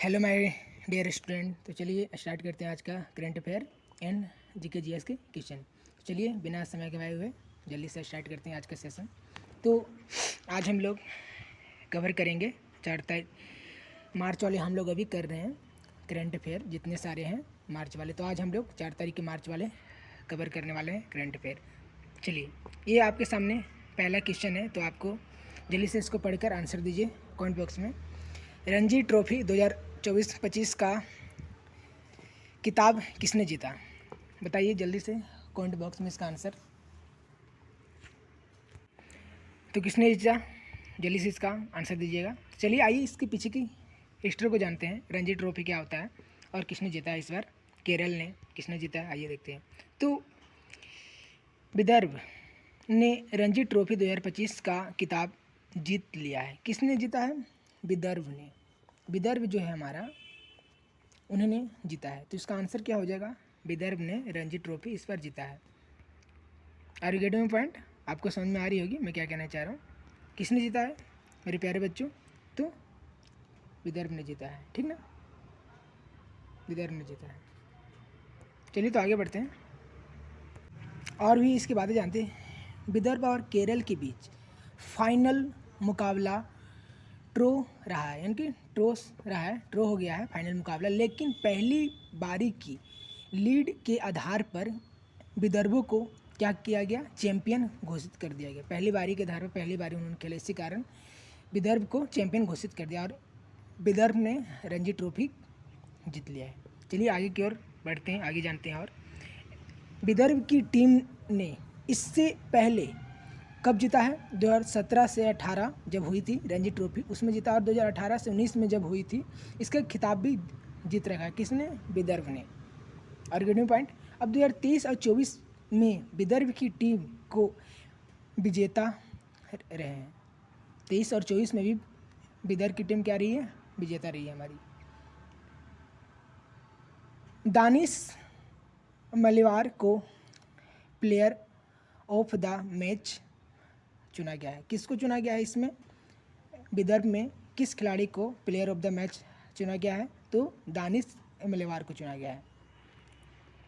Hello my dear student. तो चलिए start करते हैं आज का current affair and GK GS के क्वेश्चन। चलिए बिना समय गवाए हुए जल्दी से स्टार्ट करते हैं आज का सेशन। तो आज हम लोग कवर करेंगे 4 मार्च वाले हम लोग अभी कर रहे हैं करंट अफेयर जितने सारे हैं मार्च वाले। तो आज हम लोग 4 तारीख के मार्च वाले कवर करने वाले हैं करंट अफेयर। चलिए ये आपके सामने पहला क्वेश्चन है, तो आपको जल्दी से इसको पढ़कर आंसर दीजिए कमेंट बॉक्स में। रणजी ट्रॉफी 2024-25 का किताब किसने जीता? बताइए जल्दी से कमेंट बॉक्स में इसका आंसर। तो किसने जीता, जल्दी से इसका आंसर दीजिएगा। चलिए आइए इसके पीछे की हिस्ट्री को जानते हैं। रणजी ट्रॉफी क्या होता है और किसने जीता है इस बार? केरल ने किसने जीता है, आइए देखते हैं। तो विदर्भ ने रणजी ट्रॉफी 2025 का किताब जीत लिया है। किसने जीता है? विदर्भ ने। विदर्भ जो है हमारा, उन्होंने जीता है। तो इसका आंसर क्या हो जाएगा? विदर्भ ने रणजी ट्रॉफी इस बार जीता है। Are you getting my point? आपको समझ में आ रही होगी मैं क्या कहना चाह रहा हूँ। किसने जीता है मेरे प्यारे बच्चों? तो विदर्भ ने जीता है, ठीक ना, विदर्भ ने जीता है। चलिए तो आगे बढ़ते हैं और भी इसकी बातें जानते हैं। विदर्भ और केरल के बीच फाइनल मुकाबला ड्रॉ रहा है, यानी कि ड्रॉ हो गया है फाइनल मुकाबला। लेकिन पहली बारी की लीड के आधार पर विदर्भों को क्या किया गया? चैंपियन घोषित कर दिया गया। पहली बारी के आधार पर पहली बारी उन्होंने खेला, इसी कारण विदर्भ को चैंपियन घोषित कर दिया और विदर्भ ने रणजी ट्रॉफी जीत लिया है। चलिए आगे की ओर बढ़ते हैं, आगे जानते हैं। और विदर्भ की टीम ने इससे पहले कब जीता है? 2017 से 18 जब हुई थी रणजी ट्रॉफी, उसमें जीता। और 2018 से 19 में जब हुई थी, इसका खिताब भी जीत रखा है। किसने? विदर्भ ने। और गेटिंग पॉइंट। अब 2023 और 24 में विदर्भ की टीम को विजेता रहे हैं। 23 और 24 में भी विदर्भ की टीम क्या रही है? विजेता रही है हमारी। दानिश मलिवार को प्लेयर ऑफ द मैच चुना गया है। किसको चुना गया है इसमें? विदर्भ में किस खिलाड़ी को प्लेयर ऑफ द मैच चुना गया है? तो दानिश मलिवार को चुना गया है।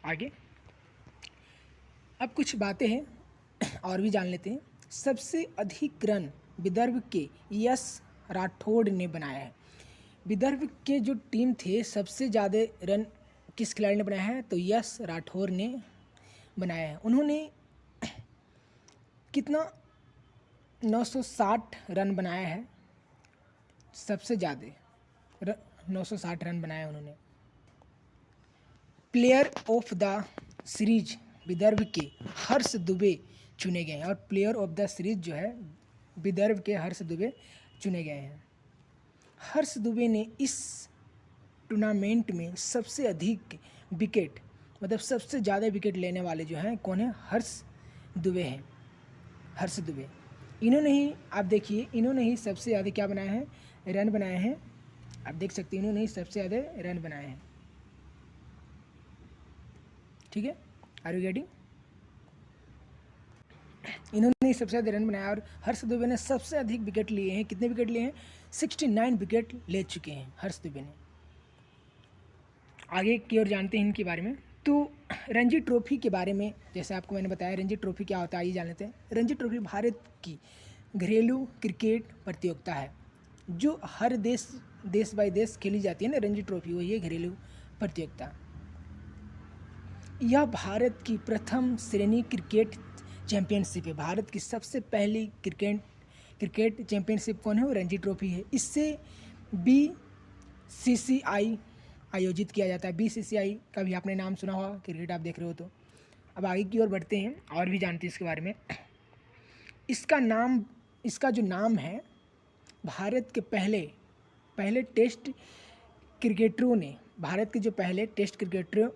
आगे अब कुछ बातें हैं और भी जान लेते हैं। सबसे अधिक रन विदर्भ के यश राठौड़ ने बनाया है। विदर्भ के जो टीम थे, सबसे ज़्यादा रन किस खिलाड़ी ने बनाया है? तो यश राठौड़ ने बनाया है। उन्होंने कितना? 960 रन बनाया है, सबसे ज़्यादा 960 रन बनाया उन्होंने। Player of the series Vidarbha के हर्ष दुबे चुने गए हैं। और प्लेयर ऑफ द सीरीज जो है विदर्भ के हर्ष दुबे चुने गए हैं। हर्ष दुबे ने इस टूर्नामेंट में सबसे अधिक विकेट, मतलब सबसे ज़्यादा विकेट लेने वाले जो हैं कौन है? हर्ष दुबे हैं। हर्ष दुबे इन्होंने ही, आप देखिए, इन्होंने ही सबसे ज़्यादा क्या बनाए हैं? रन बनाए हैं। आप देख सकते हैं इन्होंने ही सबसे ज़्यादा रन बनाए हैं, ठीक है। Are you getting? इन्होंने ही सबसे ज़्यादा रन बनाया। और हर्ष दुबे ने सबसे अधिक विकेट लिए हैं। कितने विकेट लिए हैं? 69 विकेट ले चुके हैं हर्ष दुबे ने। आगे की ओर जानते हैं इनके बारे में। तो रणजी ट्रॉफी के बारे में जैसे आपको मैंने बताया, रणजी ट्रॉफी क्या होता है आइए जान लेते हैं। रणजी ट्रॉफी भारत की घरेलू क्रिकेट प्रतियोगिता है जो हर देश बाय देश खेली जाती है ना। रणजी ट्रॉफी वही है घरेलू प्रतियोगिता। यह भारत की प्रथम श्रेणी क्रिकेट चैंपियनशिप है। भारत की सबसे पहली क्रिकेट चैंपियनशिप कौन है? वो रणजी ट्रॉफी है। इससे BCCI आयोजित किया जाता है। BCCI का भी आपने नाम सुना होगा, क्रिकेट आप देख रहे हो तो। अब आगे की ओर बढ़ते हैं और भी जानते हैं इसके बारे में। इसका जो नाम है, भारत के पहले टेस्ट क्रिकेटरों ने, भारत के जो पहले टेस्ट क्रिकेटरों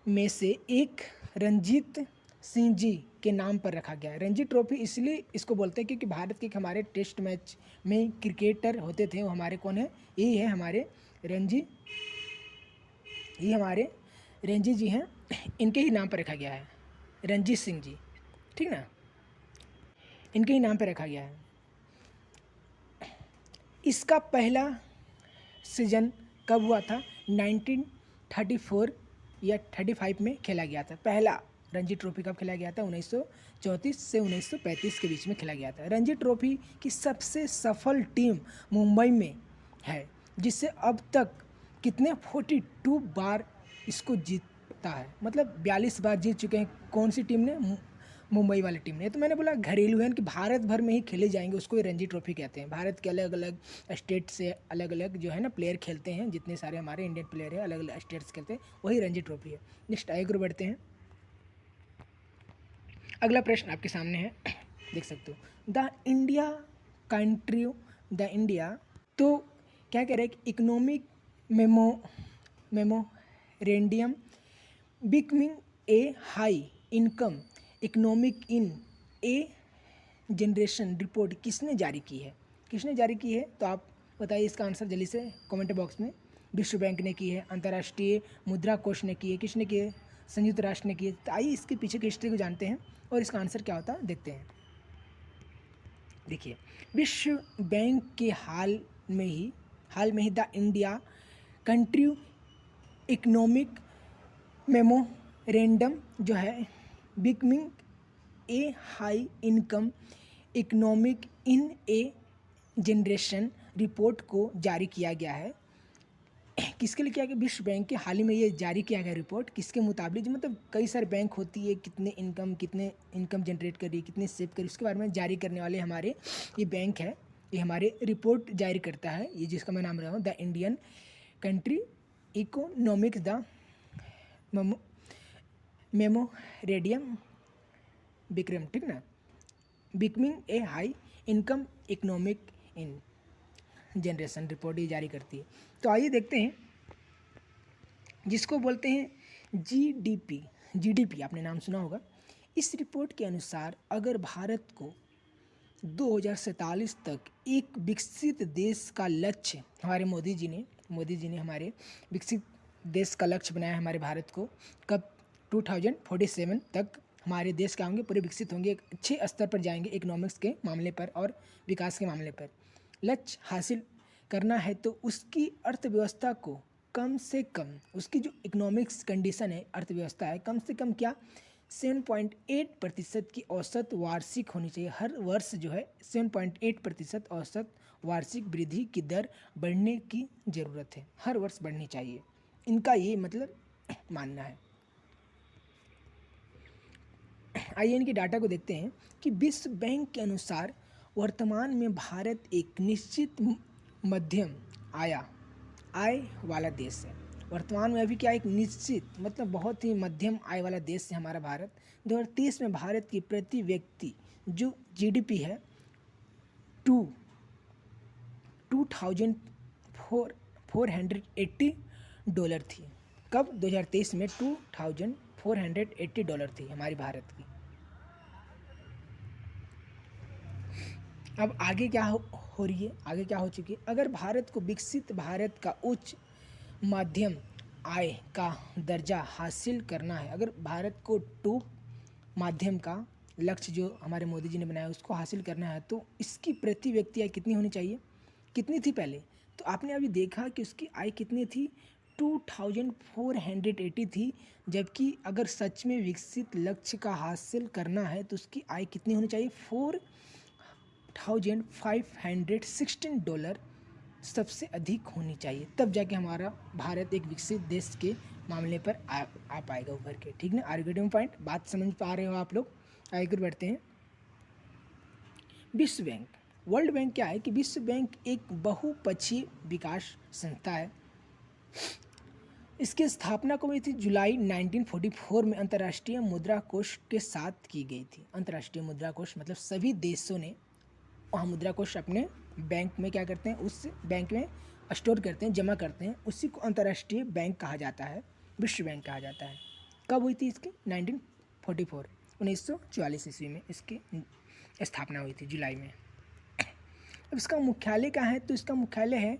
में से एक रणजीत सिंह जी के नाम पर रखा गया है। रणजी ट्रॉफी इसलिए इसको बोलते हैं क्योंकि भारत के हमारे टेस्ट मैच में क्रिकेटर होते थे, वो हमारे कौन है? यही है हमारे रणजी जी हैं। इनके ही नाम पर रखा गया है, रणजीत सिंह जी, ठीक ना, इनके ही नाम पर रखा गया है। इसका पहला सीजन कब हुआ था? 1934 या 35 में खेला गया था। पहला रणजी ट्रॉफी कब खेला गया था? 1934 से 1935 के बीच में खेला गया था। रणजी ट्रॉफी की सबसे सफल टीम मुंबई में है, जिससे अब तक कितने 42 बार इसको जीता है, मतलब 42 बार जीत चुके हैं। कौन सी टीम ने? मुंबई वाली टीम ने। तो मैंने बोला घरेलू है कि भारत भर में ही खेले जाएंगे, उसको ही रणजी ट्रॉफी कहते हैं। भारत के अलग अलग स्टेट से अलग अलग जो है ना प्लेयर खेलते हैं, जितने सारे हमारे इंडियन प्लेयर हैं अलग अलग स्टेट्स खेलते हैं, वही रणजी ट्रॉफी है। नेक्स्ट आगे को बढ़ते हैं। अगला प्रश्न आपके सामने है, देख सकते हो। The India country, the India, तो क्या कह रहे हैं कि economic memorandum becoming a high income economic in a generation report किसने जारी की है? किसने जारी की है? तो आप बताइए इसका आंसर जल्दी से कमेंट बॉक्स में। विश्व बैंक ने की है, अंतर्राष्ट्रीय मुद्रा कोष ने की है, किसने की है? संयुक्त राष्ट्र ने की है। तो आइए इसके पीछे की हिस्ट्री को जानते हैं और इसका आंसर क्या होता है देखते हैं। देखिए, विश्व बैंक के हाल में ही the India country economic memorandum जो है becoming a high income economic in a generation report को जारी किया गया है। किसके लिए किया गया? विश्व बैंक के हाल ही में ये जारी किया गया रिपोर्ट। किसके मुताबिक? जो मतलब कई सारे बैंक होती है, कितने इनकम जनरेट कर रही है, कितने सेव कर रही है, उसके बारे में जारी करने वाले हमारे ये बैंक है, ये हमारे रिपोर्ट जारी करता है, ये जिसका मैं नाम रहा हूँ the Indian country economics the memorandum Bikram, ठीक ना, becoming a high income economic in generation report ये जारी करती है। तो आइए देखते हैं, जिसको बोलते हैं जीडीपी आपने नाम सुना होगा। इस रिपोर्ट के अनुसार अगर भारत को 2047 तक एक विकसित देश का लक्ष्य, हमारे मोदी जी ने हमारे विकसित देश का लक्ष्य बनाया हमारे भारत को, कब? 2047 तक हमारे देश क्या होंगे? पूरे विकसित होंगे, एक अच्छे स्तर पर जाएंगे इकोनॉमिक्स के मामले पर और विकास के मामले पर। लक्ष्य हासिल करना है तो उसकी अर्थव्यवस्था को कम से कम, उसकी जो इकोनॉमिक्स कंडीशन है, अर्थव्यवस्था है, कम से कम क्या 7.8% की औसत वार्षिक होनी चाहिए। हर वर्ष जो है 7.8% औसत वार्षिक वृद्धि की दर बढ़ने की ज़रूरत है, हर वर्ष बढ़नी चाहिए, इनका ये मतलब मानना है। आइए इनके डाटा को देखते हैं कि विश्व बैंक के अनुसार वर्तमान में भारत एक निश्चित मध्यम आय वाला देश है। वर्तमान में अभी क्या, एक निश्चित मतलब बहुत ही मध्यम आय वाला देश है हमारा भारत। 2030 में भारत की प्रति व्यक्ति जो जीडीपी है $2,480 थी। कब? 2023 में $2,480 थी हमारी भारत की। अब आगे क्या हो रही है, आगे क्या हो चुकी है? अगर भारत को विकसित भारत का उच्च मध्यम आय का दर्जा हासिल करना है, अगर भारत को टू माध्यम का लक्ष्य जो हमारे मोदी जी ने बनाया उसको हासिल करना है, तो इसकी प्रति व्यक्ति आय कितनी होनी चाहिए? कितनी थी पहले? तो आपने अभी देखा कि उसकी आय कितनी थी? 2480 थी। जबकि अगर सच में विकसित लक्ष्य का हासिल करना है तो उसकी आय कितनी होनी चाहिए? $4516 सबसे अधिक होनी चाहिए, तब जाके हमारा भारत एक विकसित देश के मामले पर आ पाएगा उभर के, ठीक ना। आर्गुमेंट पॉइंट बात समझ पा रहे हो आप लोग? आगे बढ़ते हैं। विश्व बैंक, वर्ल्ड बैंक क्या है कि विश्व बैंक एक बहुपक्षीय विकास संस्था है। इसकी स्थापना कब हुई थी? जुलाई 1944 में अंतर्राष्ट्रीय मुद्रा कोष के साथ की गई थी। अंतर्राष्ट्रीय मुद्रा कोष मतलब सभी देशों ने वहाँ मुद्रा कोष अपने बैंक में क्या करते हैं, उस बैंक में स्टोर करते हैं, जमा करते हैं, उसी को अंतर्राष्ट्रीय बैंक कहा जाता है, विश्व बैंक कहा जाता है। कब हुई थी इसकी? 1944 ईस्वी में इसकी स्थापना हुई थी, जुलाई में। अब इसका मुख्यालय कहाँ है? तो इसका मुख्यालय है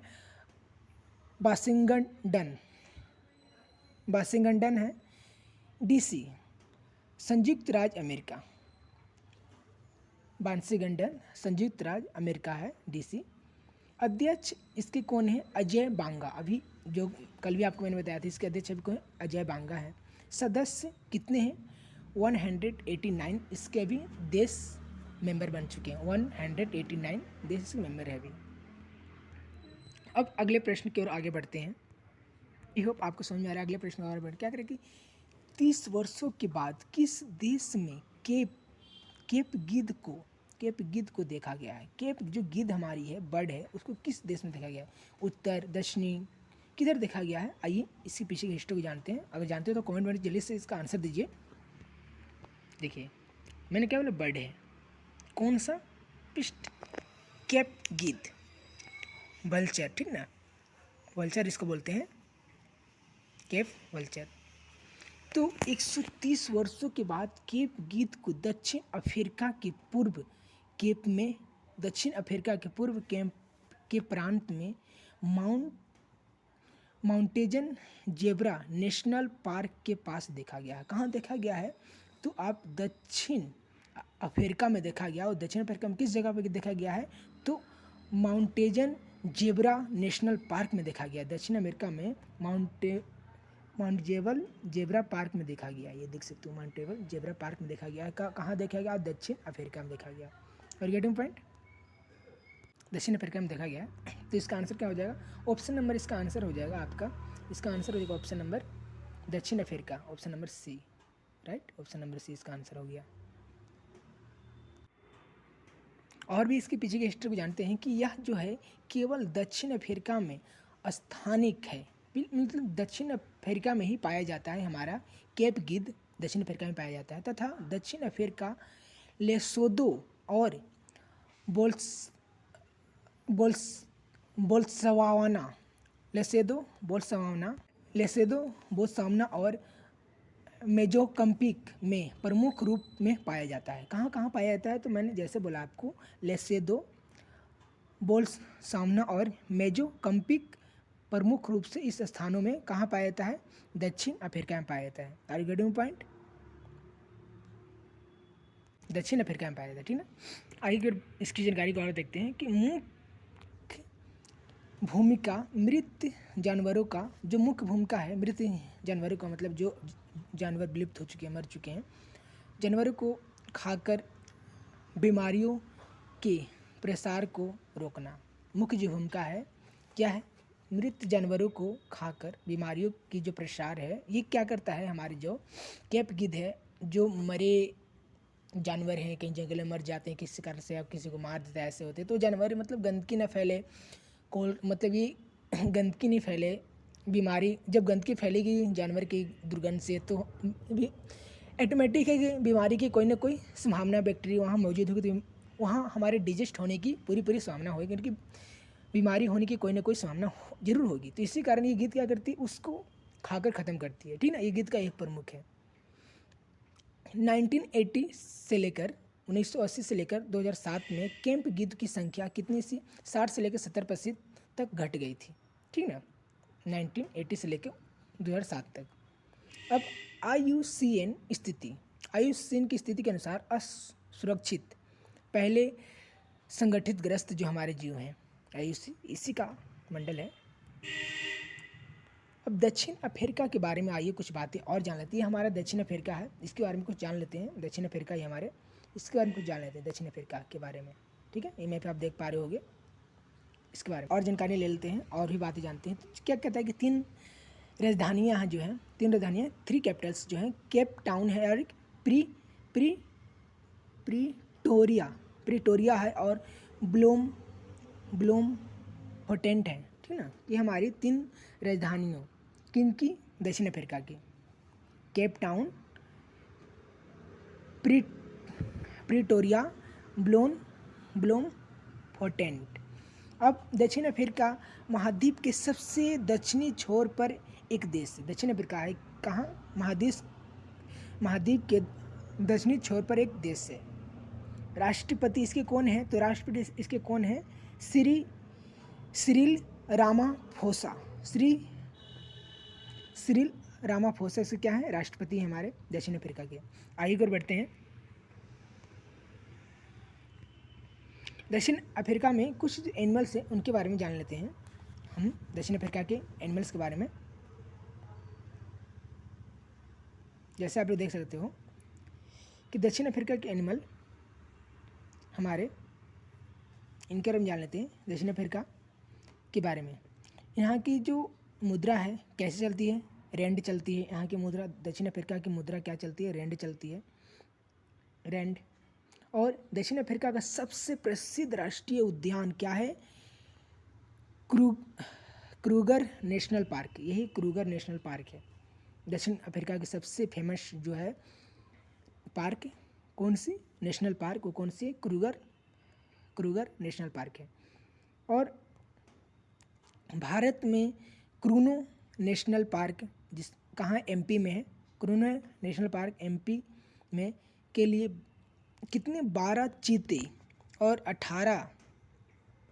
वाशिंगटन है, डीसी, संयुक्त राज्य अमेरिका। वाशिंगटन संयुक्त राज्य अमेरिका है, डीसी। अध्यक्ष इसके कौन है? अजय बांगा। अभी जो कल भी आपको मैंने बताया था, इसके अध्यक्ष अभी कौन है? अजय बांगा है। सदस्य कितने हैं? 189 इसके अभी देश मेंबर बन चुके हैं। 189 देश इसके मेंबर है अभी। अब अगले प्रश्न की ओर आगे बढ़ते हैं। आई होप आपको समझ में आ रहा है। अगले प्रश्न और बढ़ क्या करें कि 30 वर्षों के बाद किस देश में केप गिद्ध को देखा गया है? केप जो गिद्ध हमारी है, बर्ड है, उसको किस देश में देखा गया है? उत्तर, दक्षिणी, किधर देखा गया है? आइए इसके पीछे की हिस्ट्री को जानते हैं। अगर जानते हो तो कमेंट में जल्दी से इसका आंसर दीजिए। देखिए मैंने क्या बोला, बर्ड है। कौन सा? पिस्ट केप गिद्ध, वल्चर, ठीक ना, वल्चर इसको बोलते हैं, केप वल्चर। तो 130 वर्षों के बाद केप गिद्ध को दक्षिण अफ्रीका के पूर्व कैंप के प्रांत में माउंटेजन जेब्रा नेशनल पार्क के पास देखा गया है। कहाँ देखा गया है? तो आप दक्षिण अफ्रीका में देखा गया, और दक्षिण अफ्रीका में किस जगह पर देखा गया है? तो माउंटेजन जेब्रा नेशनल पार्क में देखा गया। दक्षिण अमेरिका में माउंटेबल जेब्रा पार्क में देखा गया। ये देख सकते हो, माउंटेबल जेब्रा पार्क में देखा गया है। कहाँ देखा गया? दक्षिण अफ्रीका में देखा गया। और गेटिंग पॉइंट, दक्षिण अफ्रीका में देखा गया। तो इसका आंसर क्या हो जाएगा? ऑप्शन नंबर इसका आंसर हो जाएगा आपका। इसका आंसर हो जाएगा ऑप्शन नंबर दक्षिण अफ्रीका, option number C, right, option number C इसका आंसर हो गया। और भी इसके पीछे की हिस्ट्री को जानते हैं कि यह जो है केवल दक्षिण अफ्रीका में स्थानिक है, मतलब दक्षिण अफ्रीका में ही पाया जाता है। हमारा केप गिद्ध दक्षिण अफ्रीका में पाया जाता है, तथा दक्षिण अफ्रीका, लेसोदो और बोत्सवाना, बोत्सवाना और मेजोकम्पिक में प्रमुख रूप में पाया जाता है। कहाँ कहाँ पाया जाता है? तो मैंने जैसे बोला आपको, लेसेदो, बोत्सवाना और मेजोकम्पिक प्रमुख रूप से इस स्थानों में कहाँ पाया जाता है? दक्षिण अफ्रीका में पाया जाता है। Are you getting point? दक्षिण अफ्रीका में पाया जाता है, ठीक ना। आइए इसकी जानकारी को और देखते हैं कि मुख्य भूमिका मृत जानवरों का, जो मुख्य भूमिका है मृत जानवरों का, मतलब जो जानवर विलुप्त हो चुके हैं, मर चुके हैं, जानवरों को खाकर बीमारियों के प्रसार को रोकना। मुख्य जो भूमिका है क्या है? मृत जानवरों को खाकर बीमारियों की जो प्रसार है, ये क्या करता है? हमारे जो केप गिद्ध है, जो मरे जानवर हैं, कहीं जंगल में मर जाते हैं किसी कारण से, आप किसी को मार देता है, ऐसे होते हैं, तो जानवर मतलब गंदगी ना फैले, मतलब ये गंदगी नहीं फैले, बीमारी जब गंदगी फैलेगी जानवर की दुर्गंध से, तो भी ऑटोमेटिक है कि बीमारी की कोई ना कोई संभावना, बैक्टीरिया वहाँ मौजूद होगी, तो वहाँ हमारे डिजेस्ट होने की पूरी संभावना होगी, क्योंकि बीमारी होने की कोई ना कोई संभावना जरूर होगी। तो इसी कारण ये गिद्ध क्या करती है? उसको खाकर ख़त्म करती है, ठीक ना। ये गिद्ध का एक प्रमुख है। 1980 से लेकर 1980 से लेकर 2007 में केप गिद्ध की संख्या कितनी सी? 60 से लेकर 70% तक घट गई थी, ठीक ना, 1980 से लेकर 2007 तक। अब IUCN की स्थिति के अनुसार असुरक्षित पहले संगठित ग्रस्त जो हमारे जीव हैं, IUC इसी का मंडल है। अब दक्षिण अफ्रीका के बारे में आइए कुछ बातें और जान लेते हैं। हमारा दक्षिण अफ्रीका है, इसके बारे में कुछ जान लेते हैं। दक्षिण अफ्रीका ही हमारे, इसके बारे में कुछ जान लेते हैं दक्षिण अफ्रीका के बारे में, ठीक है। इमेज पे आप देख पा रहे होंगे, इसके बारे में और जानकारी ले लेते हैं और भी बातें जानते हैं। तो क्या कहता है कि 3 राजधानियाँ जो हैं, 3 राजधानियाँ, 3 कैपिटल्स जो हैं, केप टाउन है और प्रिटोरिया है और ब्लोमफोटेंट है, ठीक ना। ये हमारी 3 राजधानियों किनकी? दक्षिण अफ्रीका की, केप टाउन, प्रिटोरिया, ब्लोमफोटेंट। अब दक्षिण अफ्रीका महाद्वीप के सबसे दक्षिणी छोर पर एक देश है। दक्षिण अफ्रीका है कहाँ? महाद्वीप के दक्षिणी छोर पर एक देश है। राष्ट्रपति इसके कौन है? तो राष्ट्रपति इसके कौन है? Cyril Ramaphosa. सिरिल रामाफोसा से क्या है? राष्ट्रपति है हमारे दक्षिण अफ्रीका के। आगे कर बढ़ते हैं। दक्षिण अफ्रीका में कुछ एनिमल्स हैं, उनके बारे में जान लेते हैं। हम दक्षिण अफ्रीका के एनिमल्स के बारे में। जैसे आप लोग देख सकते हो कि दक्षिण अफ्रीका के एनिमल हमारे, इनके बारे में जान लेते हैं दक्षिण अफ्रीका के बारे में। यहाँ की जो मुद्रा है कैसे चलती है, रैंड चलती है। यहाँ की मुद्रा, दक्षिण अफ्रीका की मुद्रा क्या चलती है, रैंड चलती है, रैंड। और दक्षिण अफ्रीका का सबसे प्रसिद्ध राष्ट्रीय उद्यान क्या है, क्रूगर नेशनल पार्क। यही क्रूगर नेशनल पार्क है दक्षिण अफ्रीका की सबसे फेमस जो है पार्क। कौन सी नेशनल पार्क, वो कौन सी, क्रूगर नेशनल पार्क है। और भारत में क्रूनो नेशनल पार्क जिस कहाँ, एमपी में है। क्रूनो नेशनल पार्क एमपी में के लिए कितने 12 चीते और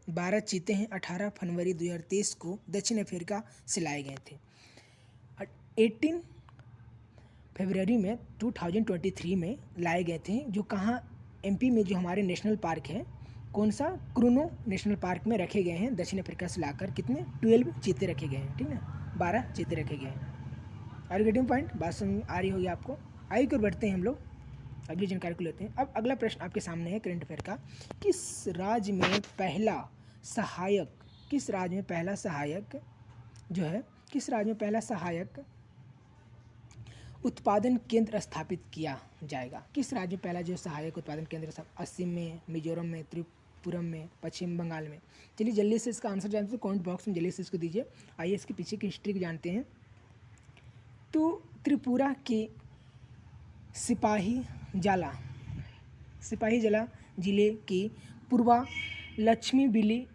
12 चीते हैं। 18 फरवरी 2023 को दक्षिण अफ्रीका से लाए गए थे। 18 फरवरी में 2023 में लाए गए थे, जो कहाँ, एमपी में, जो हमारे नेशनल पार्क है। कौन सा, क्रूनो नेशनल पार्क में रखे गए हैं दक्षिण अफ्रीका से लाकर। कितने, 12 चीते रखे गए हैं, ठीक है, 12 चीते रखे गए हैं। आर यू गेटिंग पॉइंट, बात समझ आ रही होगी आपको। आइए कर बढ़ते हैं हम लोग, अगली जानकारी को लेते हैं। अब अगला प्रश्न आपके सामने है करंट अफेयर का। किस राज्य में पहला सहायक जो है, किस राज्य में पहला सहायक उत्पादन केंद्र स्थापित किया जाएगा। किस राज्य में पहला जो सहायक उत्पादन केंद्र, असम में, मिजोरम में, त्रिपुरम में, पश्चिम बंगाल में। चलिए जल्दी से इसका आंसर जानते हैं, कमेंट बॉक्स में जल्दी से इसको दीजिए। आइए इसके पीछे की हिस्ट्री को जानते हैं। तो त्रिपुरा के सिपाही जला जिले के पूर्वा लक्ष्मीविल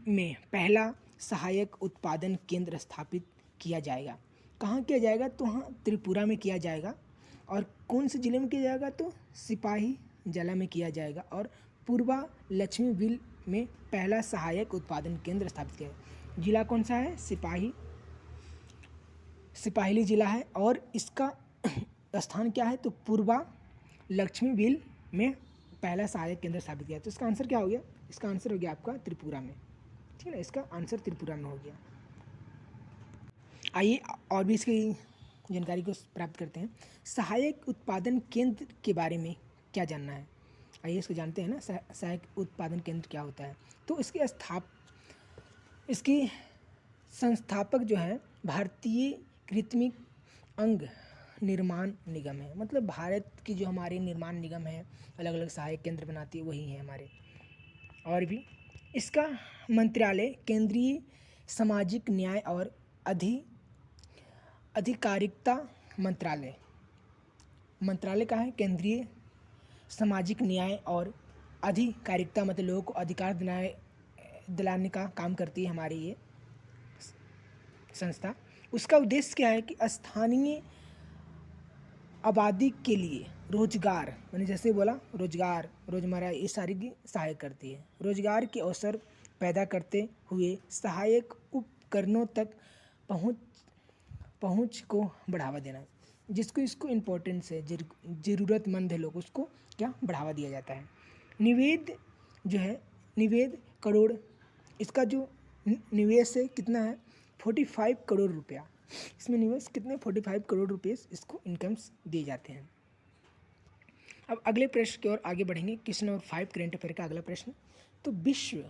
में पहला सहायक उत्पादन केंद्र स्थापित किया जाएगा। कहाँ किया जाएगा, तो हाँ, त्रिपुरा में किया जाएगा। और कौन से ज़िले में किया जाएगा, तो सिपाही जला में किया जाएगा। और पूर्वा लक्ष्मीविल में पहला सहायक उत्पादन केंद्र स्थापित किया जाएगा। जिला कौन सा है, सिपाहिली जिला है। और इसका स्थान क्या है, तो पूर्वा लक्ष्मीविल में पहला सहायक केंद्र स्थापित किया। तो इसका आंसर क्या हो गया, इसका आंसर हो गया आपका त्रिपुरा में, ठीक है ना, इसका आंसर त्रिपुरा में हो गया। आइए और भी इसकी जानकारी को प्राप्त करते हैं। सहायक उत्पादन केंद्र के बारे में क्या जानना है, आइए इसको जानते हैं ना। सहायक उत्पादन केंद्र क्या होता है। तो इसकी संस्थापक जो है भारतीय कृत्रिम अंग निर्माण निगम है। मतलब भारत की जो हमारी निर्माण निगम है, अलग अलग सहायक केंद्र बनाती है, वही है हमारे। और भी इसका मंत्रालय केंद्रीय सामाजिक न्याय और अधिकारिता मंत्रालय का है, केंद्रीय सामाजिक न्याय और अधिकारिता, मतलब लोगों को अधिकार दिलाने का काम करती है हमारी ये संस्था। उसका उद्देश्य क्या है कि स्थानीय आबादी के लिए रोजगार, मैंने जैसे बोला रोजगार, रोजमर्रा, ये सारी की सहायक करती है। रोजगार के अवसर पैदा करते हुए सहायक उपकरणों तक पहुंच को बढ़ावा देना, जिसको इसको इम्पोर्टेंस है, ज़रूरतमंद है लोग, उसको क्या बढ़ावा दिया जाता है। निवेद करोड़, इसका जो निवेश है कितना है, 45 करोड़ रुपया। इसमें निवेश कितने, 45 करोड़ रुपये इसको इनकम्स दिए जाते हैं। अब अगले प्रश्न की ओर आगे बढ़ेंगे। क्वेश्चन नंबर 5 करंट अफेयर का अगला प्रश्न। तो विश्व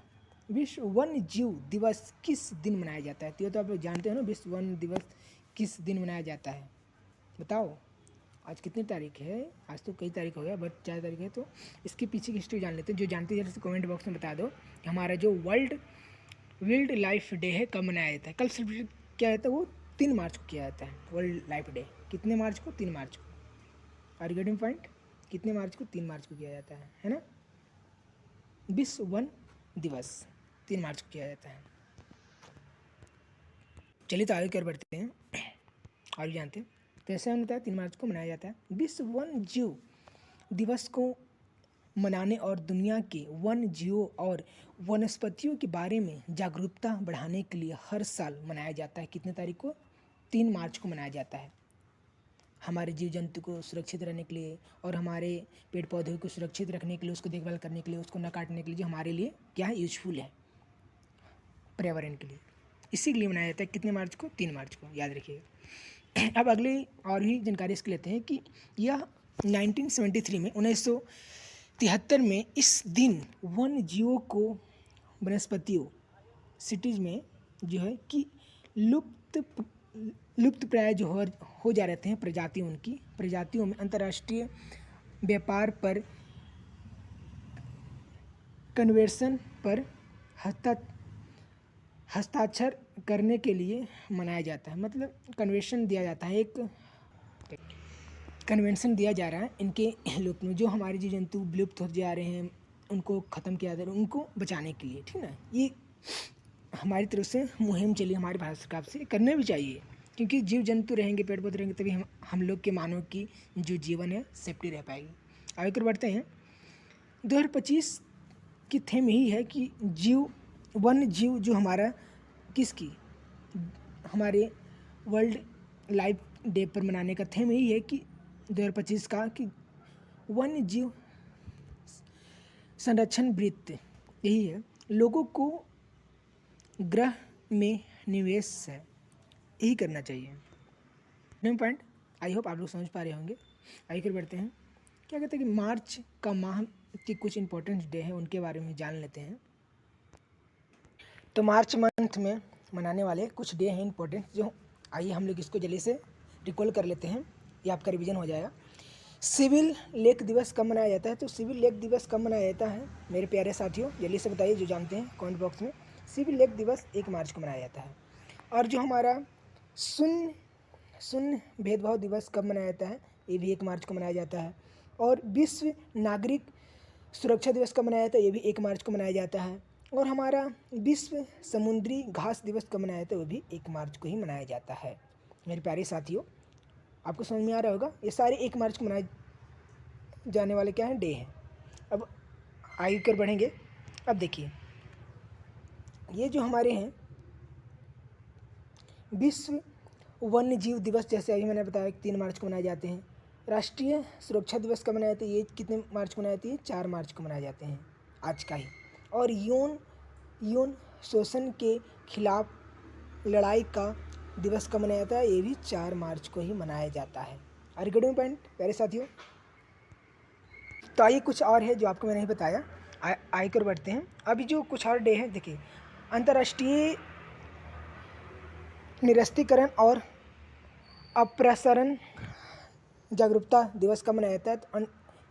वन्य जीव दिवस किस दिन मनाया जाता है। तो आप लोग जानते हो ना, विश्व वन्य दिवस किस दिन मनाया जाता है, बताओ। आज कितनी तारीख है, आज तो कई तारीख हो गया, बट 4 तारीख है। तो इसके पीछे की हिस्ट्री जान लेते हैं। जो जानते हैं जैसे कमेंट बॉक्स में बता दो कि हमारा जो वर्ल्ड लाइफ डे है कब मनाया जाता है। कल सेलिब्रेट किया जाता है, वो 3 मार्च को किया जाता है वर्ल्ड लाइफ डे। कितने मार्च को, 3 मार्च को। आर यू गेटिंग पॉइंट, कितने मार्च को, 3 मार्च को किया जाता है ना। विश्व वन दिवस 3 मार्च को किया जाता है। चलिए तो आगे कर बढ़ते हैं और जानते हैं। तो ऐसा होता है 3 मार्च को मनाया जाता है। विश्व वन्य जीव दिवस को मनाने और दुनिया के वन्य जीवों और वनस्पतियों के बारे में जागरूकता बढ़ाने के लिए हर साल मनाया जाता है। कितने तारीख को, 3 मार्च को मनाया जाता है। हमारे जीव जंतु को सुरक्षित रहने के लिए और हमारे पेड़ पौधों को सुरक्षित रखने के लिए, उसको देखभाल करने के लिए, उसको न काटने के लिए, जो हमारे लिए क्या है, यूजफुल है। पर्यावरण के लिए, इसी के लिए मनाया जाता है। कितने मार्च को? 3 मार्च को, याद रखिएगा। अब अगली और भी जानकारी इसके लेते हैं कि यह 1973 में 1973 में इस दिन वन्य जीवों को, वनस्पतियों, सिटीज़ में जो है कि लुप्त प्राय जो हो जा रहे थे प्रजातियों, उनकी प्रजातियों में अंतर्राष्ट्रीय व्यापार पर, कन्वेंशन पर हस्ताक्षर करने के लिए मनाया जाता है। मतलब कन्वेंशन दिया जाता है, एक कन्वेंशन दिया जा रहा है इनके लुप्त में, जो हमारे जीव जंतु विलुप्त होते जा रहे हैं उनको ख़त्म किया जा रहा है, उनको बचाने के लिए, ठीक ना। ये हमारी तरफ से मुहिम चली, हमारे भारत सरकार से, करने भी चाहिए, क्योंकि जीव जंतु रहेंगे, पेड़ पौधे रहेंगे, तभी हम लोग के मानव की जो जीवन है सेफ्टी रह पाएगी। आगे कर बढ़ते हैं। 2025 की थीम यही है कि वन्य जीव जो हमारा किसकी, हमारे वर्ल्ड लाइफ डे पर मनाने का थीम यही है कि 2025 का कि वन्य जीव संरक्षण वृत्त, यही है। लोगों को ग्रह में निवेश है, यही करना चाहिए। न्यू पॉइंट, आई होप आप लोग समझ पा रहे होंगे। आगे कर बढ़ते हैं। क्या कहते हैं कि मार्च का माह के कुछ इंपॉर्टेंट डे हैं, उनके बारे में जान लेते हैं। तो मार्च मंथ में मनाने वाले कुछ डे हैं इंपॉर्टेंट, जो आइए हम लोग इसको जल्दी से रिकॉल कर लेते हैं, ये आपका रिवीजन हो जाएगा। सिविल लेख दिवस कब मनाया जाता है? तो सिविल लेख दिवस कब मनाया जाता है मेरे प्यारे साथियों, जल्दी से बताइए जो जानते हैं कमेंट बॉक्स में। सिविल लेख दिवस 1 मार्च को मनाया जाता है। और जो हमारा शून्य भेदभाव दिवस कब मनाया जाता है? ये भी 1 मार्च को मनाया जाता है। और विश्व नागरिक सुरक्षा दिवस कब मनाया जाता है? ये भी 1 मार्च को मनाया जाता है। और हमारा विश्व समुद्री घास दिवस कब मनाया जाता है? वो भी 1 मार्च को ही मनाया जाता है। मेरे प्यारे साथियों, आपको समझ में आ रहा होगा, ये सारे 1 मार्च को मनाए जाने वाले क्या हैं, डे हैं। अब आगे कर बढ़ेंगे। अब देखिए, ये जो हमारे हैं विश्व वन्य जीव दिवस, जैसे अभी मैंने बताया 3 मार्च को मनाए जाते हैं। राष्ट्रीय सुरक्षा दिवस कब मनाए जाते हैं? ये कितने मार्च को मनाए जाते हैं? 4 मार्च को मनाए जाते हैं, आज का ही। और यौन शोषण के खिलाफ लड़ाई का दिवस कब मनाया जाता है? ये भी 4 मार्च को ही मनाया जाता है। आर गेटिंग पॉइंट प्यारे साथियों? तो आइए कुछ और है जो आपको मैंने नहीं बताया, आगे कर बढ़ते हैं। अभी जो कुछ और डे हैं, देखिए, अंतर्राष्ट्रीय निरस्तीकरण और अप्रसरण जागरूकता दिवस कब मनाया जाता है? तो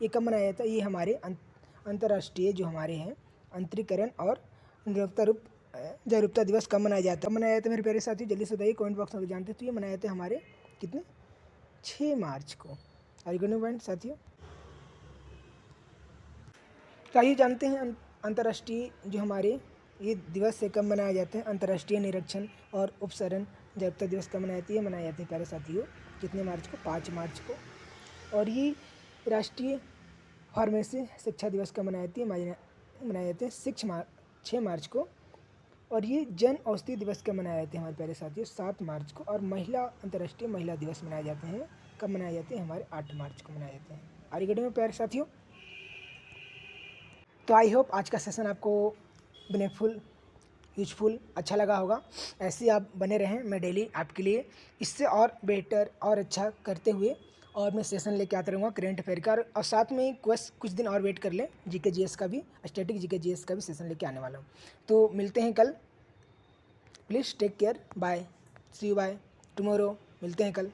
ये कब मनाया जाता है? ये हमारे अंतर्राष्ट्रीय जो हमारे हैं अंतरीकरण और जागरूकता दिवस कब मनाया जाता है? मनाया जाता है मेरे प्यारे साथी, जल्दी से बताइए कमेंट बॉक्स में जानते हैं। तो ये मनाया जाता है हमारे कितने, 6 मार्च को। आर्गुमेंट पॉइंट साथियों, तो आइए जानते हैं अंतर्राष्ट्रीय जो हमारे ये दिवस से कब मनाया जाता है। अंतर्राष्ट्रीय निरीक्षण और उपसरण जागरूकता दिवस कब मनाई जाती है? मनाई जाती है प्यारे साथियों कितने मार्च को? 5 मार्च को। और ये राष्ट्रीय फार्मेसी शिक्षा दिवस कब मनाई जाती है? मनाए जाते हैं 6 मार्च को। और ये जन औषधि दिवस कब मनाए जाते हैं हमारे प्यारे साथियों? 7 मार्च को। और अंतर्राष्ट्रीय महिला दिवस मनाए जाते हैं, कब मनाए जाते हैं? हमारे 8 मार्च को मनाए जाते हैं। आगे बढ़ेंगे प्यारे साथियों। तो आई होप आज का सेशन आपको बेनिफिटफुल, यूजफुल, अच्छा लगा होगा। ऐसे आप बने रहें, मैं डेली आपके लिए इससे और बेटर और अच्छा करते हुए और मैं सेशन लेके आता रहूँगा करेंट अफेयर का। और साथ में कुछ दिन और वेट कर लें, जीके जीएस का भी, स्टैटिक जीके जीएस का भी सेशन लेके आने वाला हूँ। तो मिलते हैं कल, please take care, bye, see you, bye tomorrow, मिलते हैं कल।